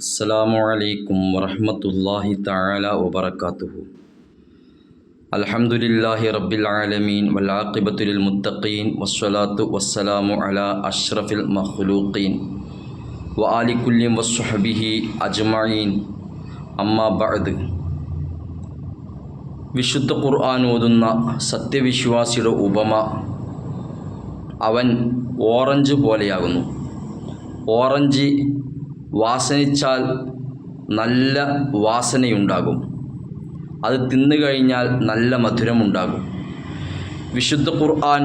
അസ്സലാമു അലൈക്കും വറഹ്മത്തുള്ളാഹി തആല വബറകാതുഹു. അൽഹംദുലില്ലാഹി റബ്ബിൽ ആലമീൻ വൽ ആഖിബത്തു ലിൽ മുത്തഖീൻ വസ്സലാത്തു വസ്സലാമു അലാ അഷ്റഫിൽ മഖ്ലൂഖീൻ വ ആലി കുല്ലി വസ്സുഹബിഹി അജ്മഈൻ. അമ്മാ ബഅദ്. വിശുദ്ധ ഖുർആൻ ഓതുന്ന സത്യവിശ്വാസിയുടെ ഉപമ അവൻ ഓറഞ്ച് പോലെയാകുന്നു. ഓറഞ്ച് വാസനിച്ചാൽ നല്ല വാസനയുണ്ടാകും, അത് തിന്നു കഴിഞ്ഞാൽ നല്ല മധുരമുണ്ടാകും. വിശുദ്ധ ഖുർആൻ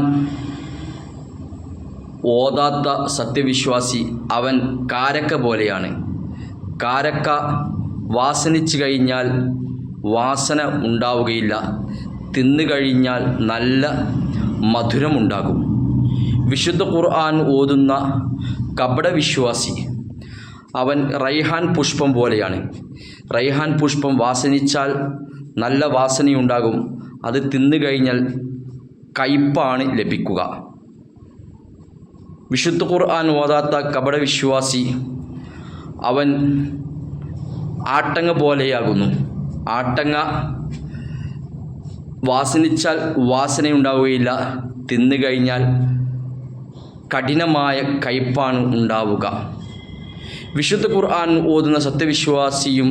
ഓതാത്ത സത്യവിശ്വാസി അവൻ കാരക്ക പോലെയാണ്. കാരക്ക വാസനിച്ചു കഴിഞ്ഞാൽ വാസന ഉണ്ടാവുകയില്ല, തിന്നു കഴിഞ്ഞാൽ നല്ല മധുരമുണ്ടാകും. വിശുദ്ധ ഖുർആൻ ഓതുന്ന കപടവിശ്വാസി അവൻ റൈഹാൻ പുഷ്പം പോലെയാണ്. റൈഹാൻ പുഷ്പം വാസനിച്ചാൽ നല്ല വാസനയുണ്ടാകും, അത് തിന്നു കഴിഞ്ഞാൽ കയ്പ്പാണ് ലഭിക്കുക. വിശുദ്ധ ഖുർആൻ ഓതാത്ത കപടവിശ്വാസി അവൻ ആട്ടങ്ങ പോലെയാകുന്നു. ആട്ടങ്ങ വാസനിച്ചാൽ വാസനയുണ്ടാവുകയില്ല, തിന്നു കഴിഞ്ഞാൽ കഠിനമായ കയ്പ്പാണ് ഉണ്ടാവുക. വിശുദ്ധ ഖുർആൻ ഓതുന്ന സത്യവിശ്വാസിയും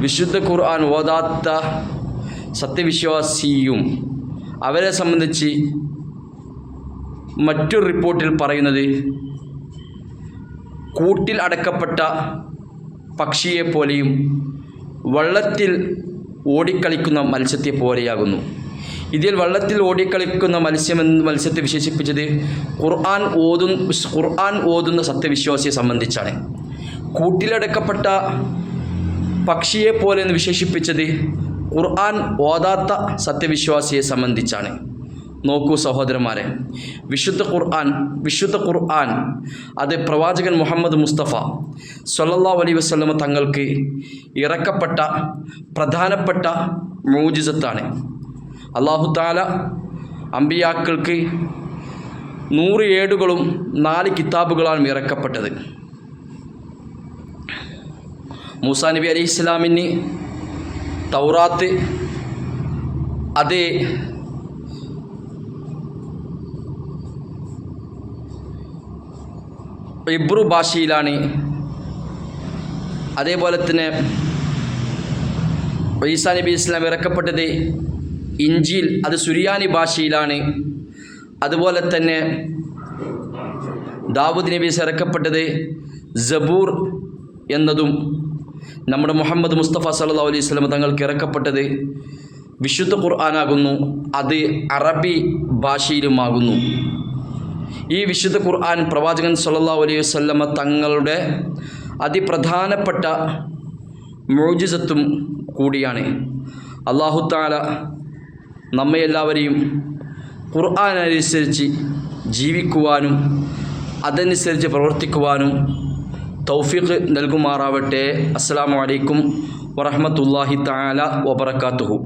വിശുദ്ധ ഖുർആൻ ഓതാത്ത സത്യവിശ്വാസിയും അവരെ സംബന്ധിച്ച് മറ്റൊരു റിപ്പോർട്ടിൽ പറയുന്നത് കൂട്ടിൽ അടക്കപ്പെട്ട പക്ഷിയെപ്പോലെയും വള്ളത്തിൽ ഓടിക്കളിക്കുന്ന മത്സ്യത്തെ പോലെയാകുന്നു. ഇതിൽ വള്ളത്തിൽ ഓടിക്കളിക്കുന്ന മത്സ്യത്തെ വിശേഷിപ്പിച്ചത് ഖുർആൻ ഓതുന്ന സത്യവിശ്വാസിയെ സംബന്ധിച്ചാണ്. കൂട്ടിലടക്കപ്പെട്ട പക്ഷിയെപ്പോലെ എന്ന് വിശേഷിപ്പിച്ചത് ഖുർആൻ ഓതാത്ത സത്യവിശ്വാസിയെ സംബന്ധിച്ചാണ്. നോക്കൂ സഹോദരന്മാരെ, വിശുദ്ധ ഖുർആൻ അത് പ്രവാചകൻ മുഹമ്മദ് മുസ്തഫ സ്വല്ലല്ലാഹു അലൈഹി വസല്ലമ തങ്ങൾക്ക് ഇറക്കപ്പെട്ട പ്രധാനപ്പെട്ട മുഅ്ജിസത്താണ്. അല്ലാഹു തആല അമ്പിയാക്കൾക്ക് 100 ഏടുകളും 4 കിതാബുകളാണ് ഇറക്കപ്പെട്ടത്. മൂസാ നബി അലൈഹി ഇസ്ലാമിന് തൗറാത്ത് അത് ഇബ്രു ഭാഷയിലാണ്. അതേപോലെ തന്നെ ഈസാ നബി ഇസ്ലാം ഇറക്കപ്പെട്ടത് ഇഞ്ചീൽ അത് സുറിയാനി ഭാഷയിലാണ്. അതുപോലെ തന്നെ ദാവൂദ് നബി ഇറക്കപ്പെട്ടത് സബൂർ എന്നതും നമ്മുടെ മുഹമ്മദ് മുസ്തഫ സല്ലല്ലാഹു അലൈഹി വസല്ലം തങ്ങൾക്ക് ഇറക്കപ്പെട്ടത് വിശുദ്ധ ഖുർആനാകുന്നു, അത് അറബി ഭാഷയിലുമാകുന്നു. ഈ വിശുദ്ധ ഖുർആൻ പ്രവാചകൻ സല്ലല്ലാഹു അലൈഹി വസല്ലം തങ്ങളുടെ അതിപ്രധാനപ്പെട്ട മുഅ്ജിസത്തും കൂടിയാണ്. അല്ലാഹു തആല നമ്മെ എല്ലാവരെയും ഖുർആൻ അനുസരിച്ച് ജീവിക്കുവാനും അതനുസരിച്ച് പ്രവർത്തിക്കുവാനും തൗഫീഖ് നൽകുമാറാവട്ടെ. അസ്സലാമു അലൈക്കും വറഹ്മത്തുള്ളാഹി തആല വബറകാതുഹു.